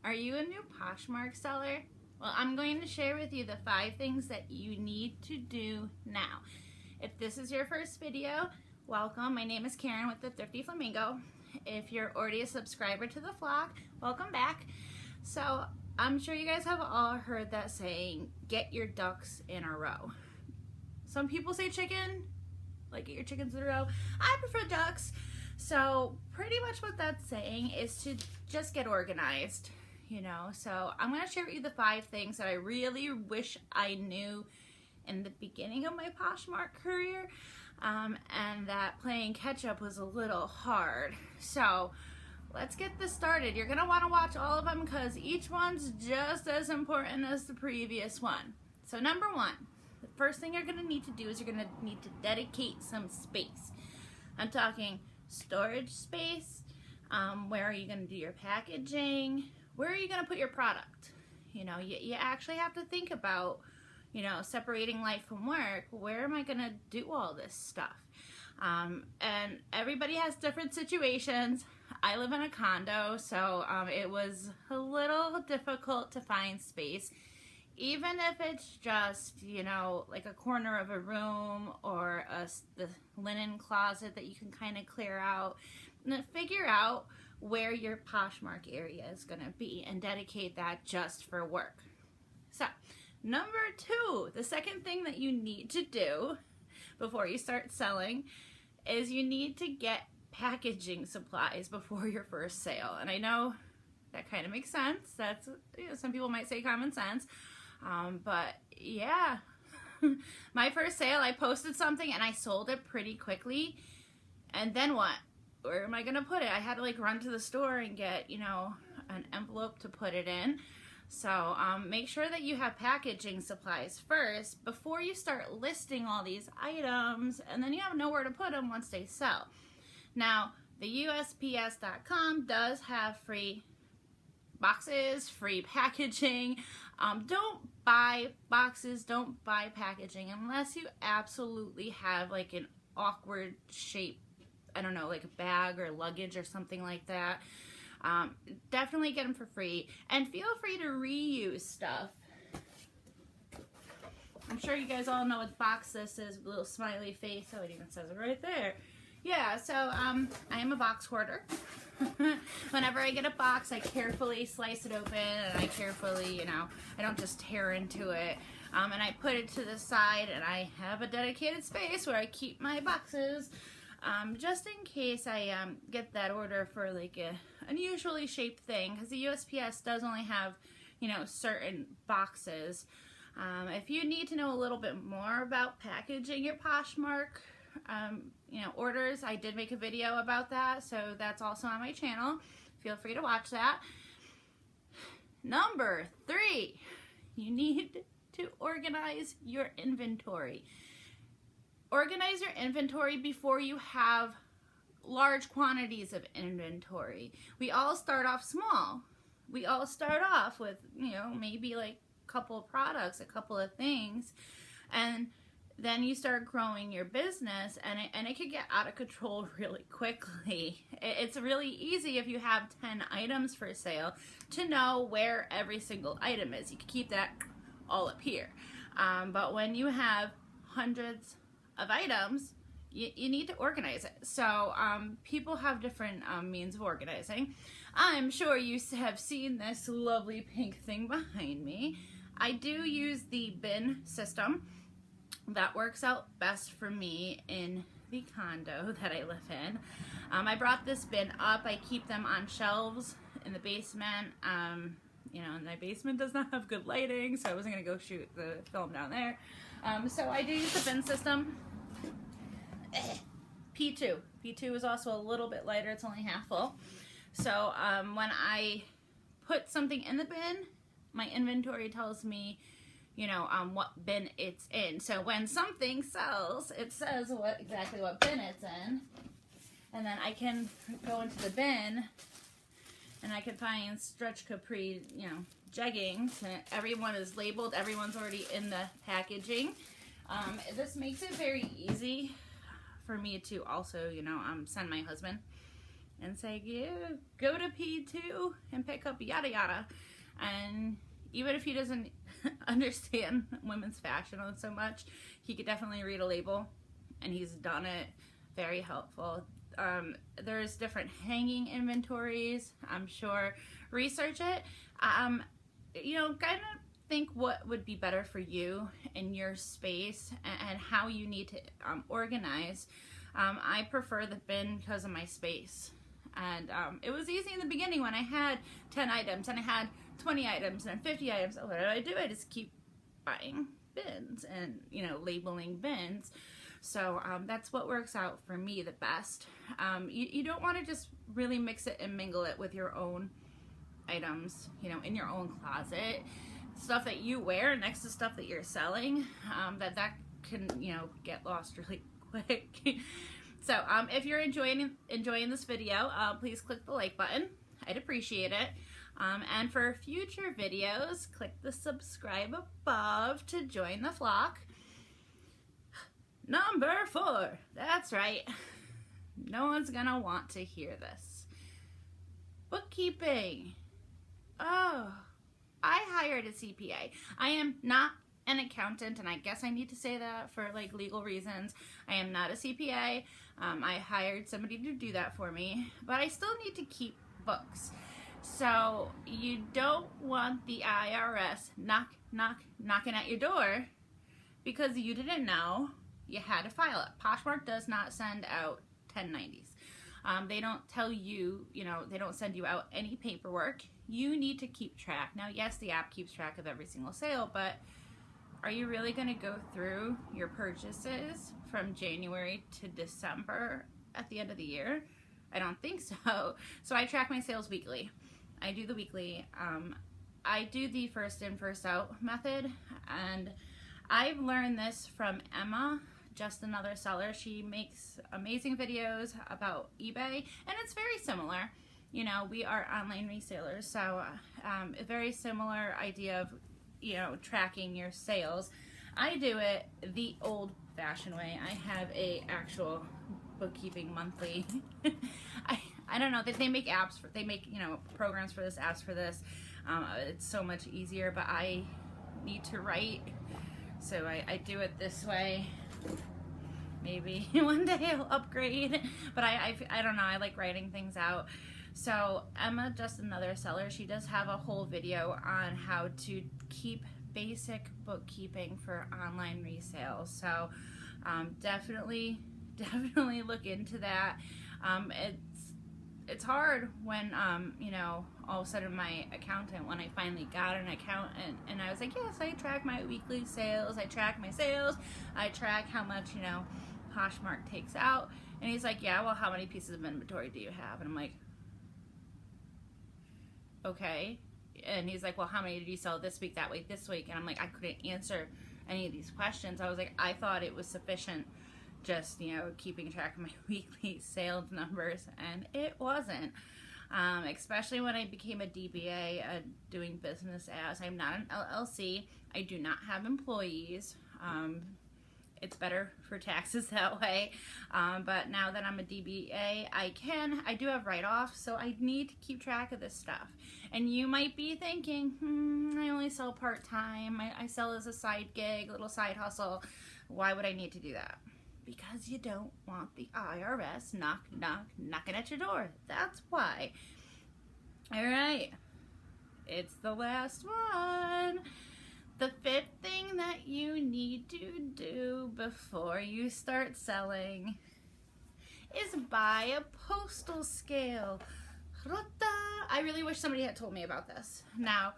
Are you a new Poshmark seller? Well, I'm going to share with you the 5 things that you need to do now. If this is your first video, welcome. My name is Karen with the Thrifty Flamingo. If you're already a subscriber to the flock, welcome back. So I'm sure you guys have all heard that saying, get your ducks in a row. Some people say chicken, like get your chickens in a row. I prefer ducks. So pretty much what that's saying is to just get organized, you know. So I'm going to share with you the 5 things that I really wish I knew in the beginning of my Poshmark career, and that playing catch up was a little hard. So let's get this started. You're going to want to watch all of them because each one's just as important as the previous one. So number 1, the first thing you're going to need to do is you're going to need to dedicate some space. I'm talking storage space. Where are you going to do your packaging? Where are you going to put your product? You know, you actually have to think about, you know, separating life from work. Where am I going to do all this stuff? And everybody has different situations. I live in a condo, so it was a little difficult to find space. Even if it's just, you know, like a corner of a room or the linen closet that you can kind of clear out, and then figure out where your Poshmark area is going to be and dedicate that just for work. So, number 2, the second thing that you need to do before you start selling is you need to get packaging supplies before your first sale. And I know that kind of makes sense. That's, you know, some people might say common sense. But yeah, my first sale, I posted something and I sold it pretty quickly. And then what? Where am I going to put it? I had to like run to the store and get, you know, an envelope to put it in. So make sure that you have packaging supplies first before you start listing all these items, and then you have nowhere to put them once they sell. Now, the USPS.com does have free boxes, free packaging. Don't buy boxes, don't buy packaging unless you absolutely have like an awkward shape, I don't know, like a bag or luggage or something like that. Definitely get them for free, and feel free to reuse stuff. I'm sure you guys all know what box this is, a little smiley face. Oh, it even says it right there. Yeah, so I am a box hoarder. Whenever I get a box, I carefully slice it open, and I carefully, you know, I don't just tear into it. And I put it to the side, and I have a dedicated space where I keep my boxes, just in case I get that order for like a unusually shaped thing, because the USPS does only have, you know, certain boxes. If you need to know a little bit more about packaging your Poshmark, you know, orders, I did make a video about that, so that's also on my channel. Feel free to watch that. Number 3, you need to organize your inventory. Organize your inventory before you have large quantities of inventory. We all start off small. We all start off with, you know, maybe like a couple of products, a couple of things, and then you start growing your business, and it could get out of control really quickly. It's really easy if you have 10 items for sale to know where every single item is. You can keep that all up here. But when you have hundreds of items, you need to organize it. So people have different means of organizing. I'm sure you have seen this lovely pink thing behind me. I do use the bin system. That works out best for me in the condo that I live in. I brought this bin up. I keep them on shelves in the basement. You know, and my basement does not have good lighting, so I wasn't going to go shoot the film down there. So I do use the bin system. P2. P2 is also a little bit lighter. It's only half full. So when I put something in the bin, my inventory tells me, you know, what bin it's in. So when something sells, it says exactly what bin it's in. And then I can go into the bin and I can find stretch capri, you know, jeggings. And everyone is labeled. Everyone's already in the packaging. This makes it very easy for me to also, you know, send my husband and say, yeah, go to P2 and pick up yada yada. And even if he doesn't understand women's fashion so much, he could definitely read a label, and he's done it. Very helpful. There's different hanging inventories, I'm sure. Research it. You know, kind of think what would be better for you in your space and how you need to organize. I prefer the bin because of my space. And it was easy in the beginning when I had 10 items and I had 20 items and 50 items. What do? I just keep buying bins and, you know, labeling bins. So that's what works out for me the best. You don't want to just really mix it and mingle it with your own items, you know, in your own closet. Stuff that you wear next to stuff that you're selling, that can, you know, get lost really quick. So if you're enjoying this video, please click the like button. I'd appreciate it. And for future videos, click the subscribe above to join the flock. Number 4. That's right. No one's gonna want to hear this. Bookkeeping. Oh, I hired a CPA. I am not an accountant, and I guess I need to say that for like legal reasons. I am not a CPA. I hired somebody to do that for me, but I still need to keep books. So you don't want the IRS knocking at your door because you didn't know you had to file it. Poshmark does not send out 1090s. They don't tell you, you know, they don't send you out any paperwork. You need to keep track. Now, yes, the app keeps track of every single sale, but are you really going to go through your purchases from January to December at the end of the year? I don't think so. So I track my sales weekly. I do the weekly. I do the first in, first out method, and I've learned this from Emma, just another seller. She makes amazing videos about eBay, and it's very similar. You know, we are online resellers, so a very similar idea of, you know, tracking your sales. I do it the old-fashioned way. I have a actual bookkeeping monthly. I don't know, they make apps for, they make, you know, programs for this, apps for this. It's so much easier, but I need to write, so I do it this way. Maybe one day I'll upgrade, but I don't know, I like writing things out. So Emma, just another seller, she does have a whole video on how to keep basic bookkeeping for online resales. So definitely look into that. It's hard when you know, all of a sudden my accountant, when I finally got an accountant, and I was like, yes, I track my weekly sales, I track my sales, I track how much, you know, Poshmark takes out. And he's like, yeah, well, how many pieces of inventory do you have? And I'm like, okay. And he's like, well, how many did you sell this week, that week, this week? And I'm like, I couldn't answer any of these questions. I was like, I thought it was sufficient just, you know, keeping track of my weekly sales numbers, and it wasn't. Especially when I became a DBA, doing business as. I'm not an LLC. I do not have employees. It's better for taxes that way. But now that I'm a DBA, I do have write-offs, so I need to keep track of this stuff. And you might be thinking, I only sell part-time. I sell as a side gig, little side hustle. Why would I need to do that? Because you don't want the IRS knocking at your door. That's why. All right. It's the last one. The 5th thing that you need to do before you start selling is buy a postal scale. I really wish somebody had told me about this. Now,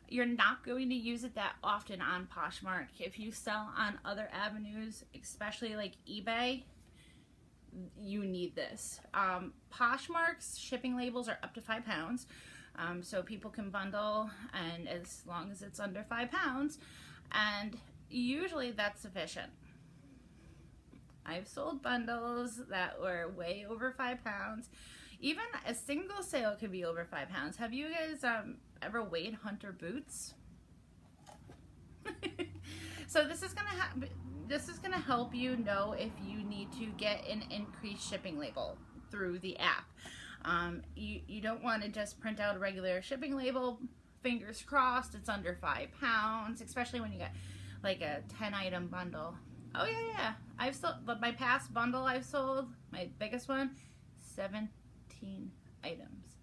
you're not going to use it that often on Poshmark. If you sell on other avenues, especially like eBay, you need this. Poshmark's shipping labels are up to 5 pounds. So people can bundle, and as long as it's under 5 pounds, and usually that's sufficient. I've sold bundles that were way over 5 pounds. Even a single sale could be over 5 pounds. Have you guys ever weighed Hunter boots? So this is gonna help you know if you need to get an increased shipping label through the app. You don't want to just print out a regular shipping label. Fingers crossed it's under 5 pounds, especially when you get like a 10 item bundle. Oh yeah, I've sold my past bundle I've sold, my biggest one, 17 items.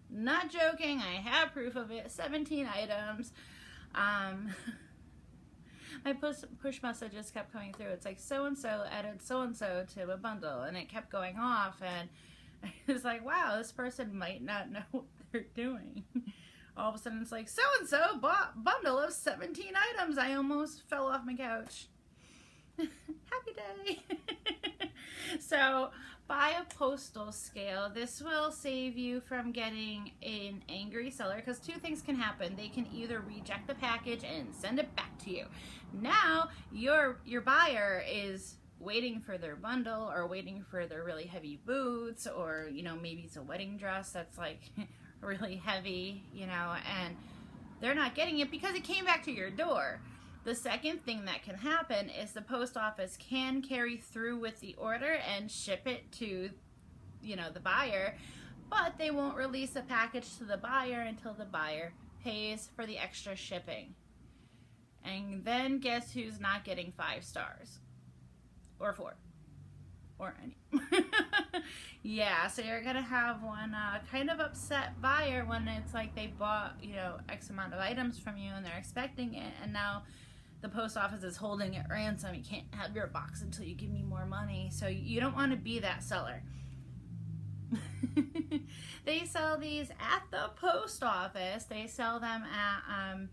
Not joking, I have proof of it, 17 items. My push messages kept coming through. It's like so-and-so added so-and-so to a bundle, and it kept going off, and I was like, wow, this person might not know what they're doing. All of a sudden it's like, so-and-so bought bundle of 17 items. I almost fell off my couch. Happy day. So buy a postal scale. This will save you from getting an angry seller, because 2 things can happen. They can either reject the package and send it back to you. Now your buyer is waiting for their bundle, or waiting for their really heavy boots, or maybe it's a wedding dress that's like really heavy, and they're not getting it because it came back to your door. The second thing that can happen is the post office can carry through with the order and ship it to, the buyer, but they won't release the package to the buyer until the buyer pays for the extra shipping. And then guess who's not getting 5 stars? Or 4. Or any. Yeah, so you're gonna have one kind of upset buyer when it's like they bought, X amount of items from you and they're expecting it, and now the post office is holding it ransom. You can't have your box until you give me more money. So you don't want to be that seller. They sell these at the post office. They sell them at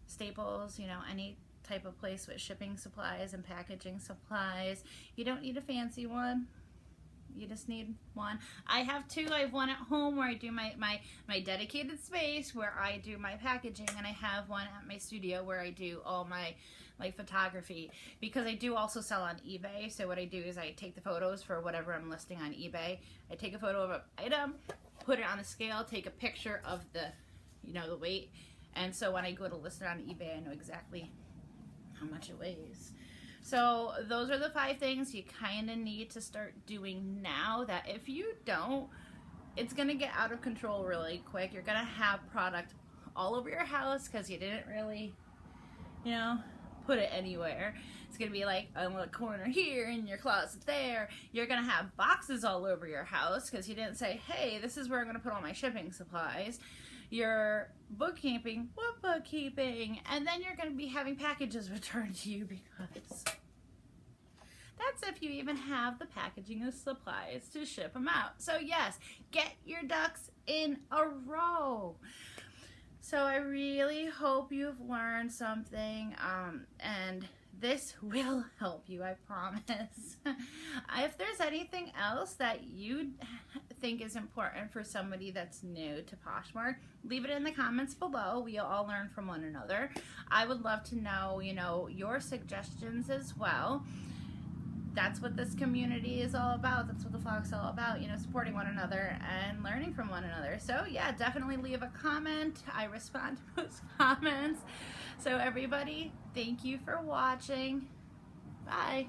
Staples, any type of place with shipping supplies and packaging supplies. You don't need a fancy one. You just need one. I have 2. I have one at home where I do my dedicated space where I do my packaging, and I have one at my studio where I do all my photography, because I do also sell on eBay. So what I do is I take the photos for whatever I'm listing on eBay. I take a photo of an item, put it on a scale, take a picture of the the weight, and so when I go to list it on eBay, I know exactly how much it weighs. So those are the 5 things you kind of need to start doing now, that if you don't, it's going to get out of control really quick. You're going to have product all over your house because you didn't really, put it anywhere. It's going to be like on a corner here, in your closet there. You're going to have boxes all over your house because you didn't say, hey, this is where I'm going to put all my shipping supplies. You're bookkeeping, what bookkeeping? And then you're going to be having packages returned to you, because that's if you even have the packaging of supplies to ship them out. So yes, get your ducks in a row. So I really hope you've learned something, and this will help you, I promise. If there's anything else that you think is important for somebody that's new to Poshmark, leave it in the comments below. We all learn from one another. I would love to know, your suggestions as well. That's what this community is all about. That's what the vlog's all about, supporting one another and learning from one another. So yeah, definitely leave a comment. I respond to those comments. So everybody, thank you for watching. Bye.